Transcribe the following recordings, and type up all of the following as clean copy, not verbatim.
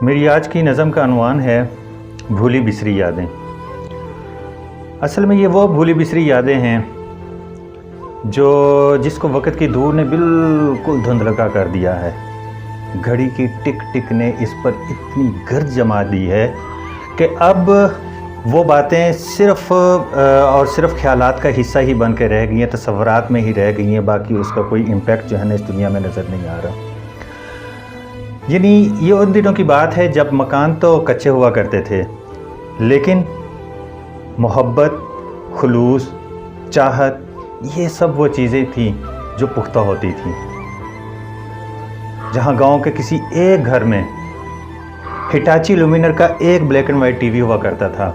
मेरी आज की नज़म का अनवान है भूली बिसरी यादें। असल में ये वो भूली बिसरी यादें हैं जिसको वक़्त की धूल ने बिल्कुल धुंधलका कर दिया है। घड़ी की टिक टिक ने इस पर इतनी गर्द जमा दी है कि अब वो बातें सिर्फ़ और सिर्फ ख्यालात का हिस्सा ही बन के रह गई हैं, तसव्वुरात में ही रह गई हैं। बाकी उसका कोई इम्पेक्ट जो है ना इस दुनिया में नज़र नहीं आ रहा। यानी ये उन दिनों की बात है जब मकान तो कच्चे हुआ करते थे, लेकिन मोहब्बत, खुलूस, चाहत, ये सब वो चीज़ें थीं जो पुख्ता होती थीं। जहाँ गांव के किसी एक घर में हिटाची लुमिनर का एक ब्लैक एंड वाइट टीवी हुआ करता था,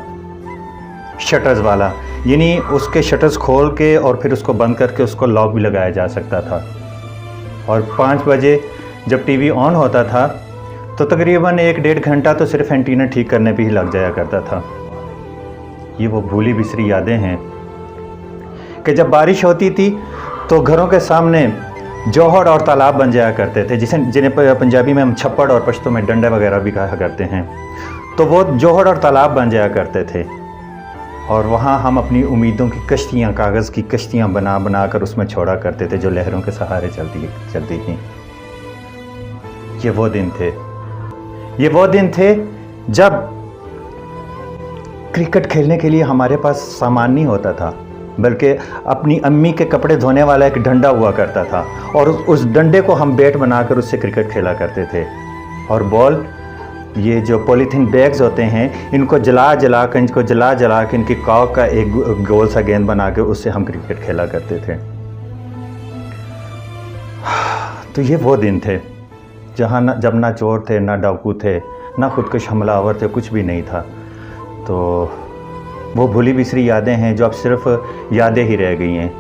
शटर्स वाला। यानी उसके शटर्स खोल के और फिर उसको बंद करके उसको लॉक भी लगाया जा सकता था। और 5 बजे जब टीवी ऑन होता था तो तकरीबन 1-1.5 घंटा तो सिर्फ एंटीना ठीक करने पे ही लग जाया करता था। ये वो भूली बिसरी यादें हैं कि जब बारिश होती थी तो घरों के सामने जोहड़ और तालाब बन जाया करते थे, जिन्हें पंजाबी में हम छप्पड़ और पश्तो में डंडे वगैरह भी कहा करते हैं। तो वो जोहड़ और तालाब बन जाया करते थे और वहाँ हम अपनी उम्मीदों की कश्तियाँ, कागज़ की कश्तियाँ बना बना कर उसमें छोड़ा करते थे जो लहरों के सहारे चलती थीं। ये वो दिन थे जब क्रिकेट खेलने के लिए हमारे पास सामान नहीं होता था, बल्कि अपनी अम्मी के कपड़े धोने वाला एक डंडा हुआ करता था और उस डंडे को हम बैट बनाकर उससे क्रिकेट खेला करते थे। और बॉल, ये जो पॉलीथीन बैग्स होते हैं, इनको जला जला के इनकी कॉक का एक गोल सा गेंद बना के उससे हम क्रिकेट खेला करते थे। तो ये वो दिन थे जब ना चोर थे, ना डाकू थे, ना खुदकुश हमलावर थे, कुछ भी नहीं था। तो वो भूली बिसरी यादें हैं जो अब सिर्फ यादें ही रह गई हैं।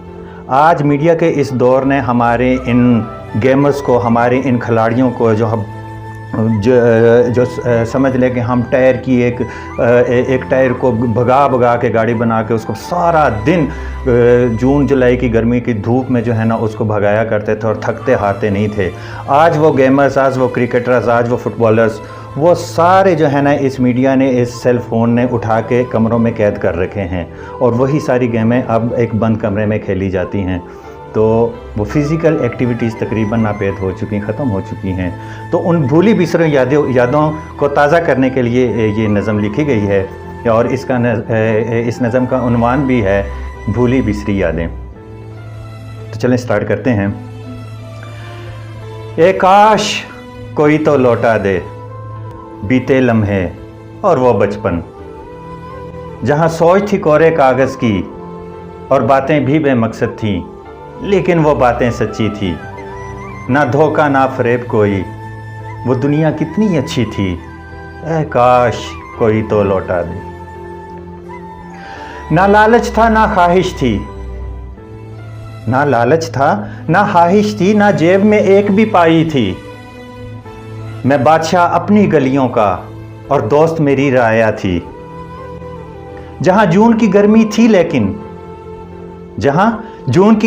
आज मीडिया के इस दौर ने हमारे इन गेमर्स को, हमारे इन खिलाड़ियों को जो समझ लें कि हम टायर की एक टायर को भगा के गाड़ी बना के उसको सारा दिन जून जुलाई की गर्मी की धूप में जो है ना उसको भगाया करते थे और थकते हारते नहीं थे। आज वो गेमर्स, आज वो क्रिकेटर्स, आज वो फुटबॉलर्स, वो सारे जो है ना इस मीडिया ने, इस सेल फ़ोन ने उठा के कमरों में कैद कर रखे हैं और वही सारी गेमें अब एक बंद कमरे में खेली जाती हैं। तो वो फ़िज़िकल एक्टिविटीज़ तकरीबन नापेद हो चुकी, ख़त्म हो चुकी हैं। तो उन भूली बिसरी यादों को ताज़ा करने के लिए ये नज़म लिखी गई है और इस नज़म का उन्वान भी है भूली बिसरी यादें। तो चलें स्टार्ट करते हैं। ए काश कोई तो लौटा दे बीते लम्हे और वो बचपन, जहाँ सोच थी कोरे कागज़ की और बातें भी बेमकसद थीं, लेकिन वो बातें सच्ची थी। ना धोखा ना फरेब कोई, वो दुनिया कितनी अच्छी थी। ए काश कोई तो लौटा दे। ना लालच था ना ख्वाहिश थी, ना ख्वाहिश थी, ना जेब में एक भी पाई थी। मैं बादशाह अपनी गलियों का और दोस्त मेरी राया थी। जहां जून की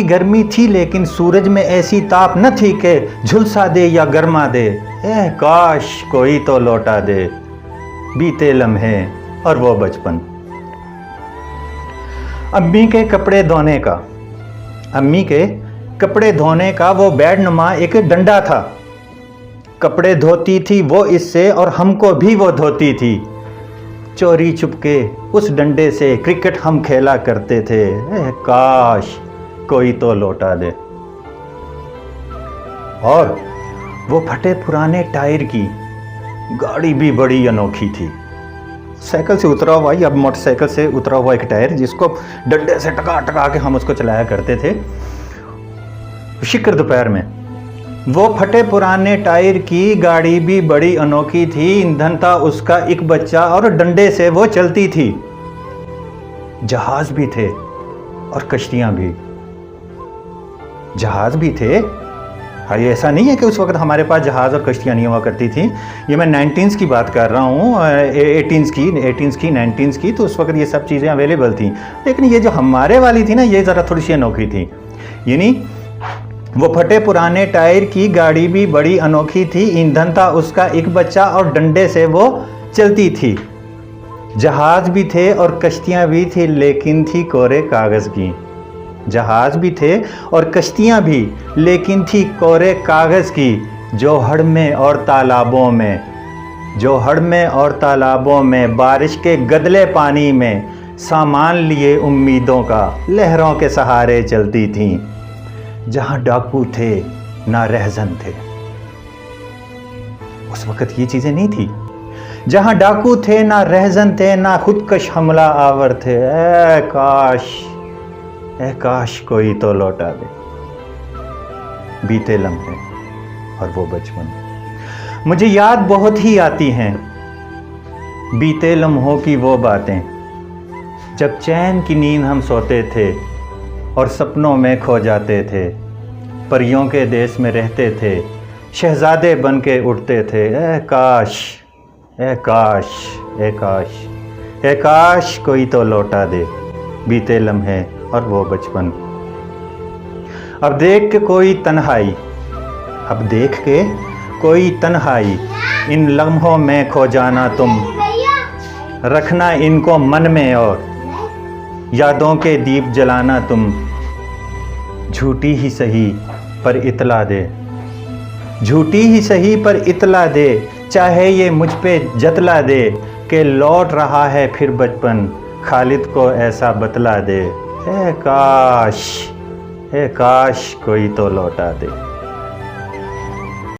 गर्मी थी लेकिन सूरज में ऐसी ताप न थी कि झुलसा दे या गर्मा दे। ए काश कोई तो लौटा दे बीते लम्हे और वो बचपन। अम्मी के कपड़े धोने का वो बेडनुमा एक डंडा था। कपड़े धोती थी वो इससे और हमको भी वो धोती थी। चोरी चुपके उस डंडे से क्रिकेट हम खेला करते थे। काश कोई तो लौटा दे। और वो फटे पुराने टायर की गाड़ी भी बड़ी अनोखी थी। साइकिल से उतरा हुआ, अब मोटरसाइकिल से उतरा हुआ एक टायर जिसको डंडे से टका के हम उसको चलाया करते थे शिकर दोपहर में। वो फटे पुराने टायर की गाड़ी भी बड़ी अनोखी थी। ईंधन था उसका एक बच्चा और डंडे से वो चलती थी। जहाज भी थे और कश्तियां भी। जहाज भी थे। हाँ, ये ऐसा नहीं है कि उस वक्त हमारे पास जहाज़ और कश्तियाँ नहीं हुआ करती थी। ये मैं 19s की बात कर रहा हूँ, 18s की 19s की। तो उस वक्त ये सब चीज़ें अवेलेबल थी। लेकिन ये जो हमारे वाली थी ना, ये ज़रा थोड़ी सी अनोखी थी। यानी वो फटे पुराने टायर की गाड़ी भी बड़ी अनोखी थी, ईंधन था उसका एक बच्चा और डंडे से वो चलती थी। जहाज भी थे और कश्तियाँ भी थी, लेकिन थी कोरे कागज़ की। जहाज भी थे और कश्तियाँ भी, लेकिन थी कोरे कागज़ की। जो हड़ में और तालाबों में बारिश के गदले पानी में सामान लिए उम्मीदों का लहरों के सहारे चलती थीं। जहाँ डाकू थे ना रहज़न थे। उस वक़्त ये चीज़ें नहीं थी। जहाँ डाकू थे ना रहज़न थे, ना खुदकश हमला आवर थे। ए काश कोई तो लौटा दे बीते लम्हे और वो बचपन। मुझे याद बहुत ही आती हैं बीते लम्हों की वो बातें, जब चैन की नींद हम सोते थे और सपनों में खो जाते थे। परियों के देश में रहते थे, शहजादे बन के उठते थे। ए काश, ए काश, ए काश, ए काश कोई तो लौटा दे बीते लम्हे और वो बचपन। अब देख के कोई तन्हाई, इन लम्हों में खो जाना तुम। रखना इनको मन में और यादों के दीप जलाना तुम। झूठी ही सही पर इतला दे, चाहे ये मुझ पे जतला दे कि लौट रहा है फिर बचपन। खालिद को ऐसा बतला दे। ए काश कोई तो लौटा दे।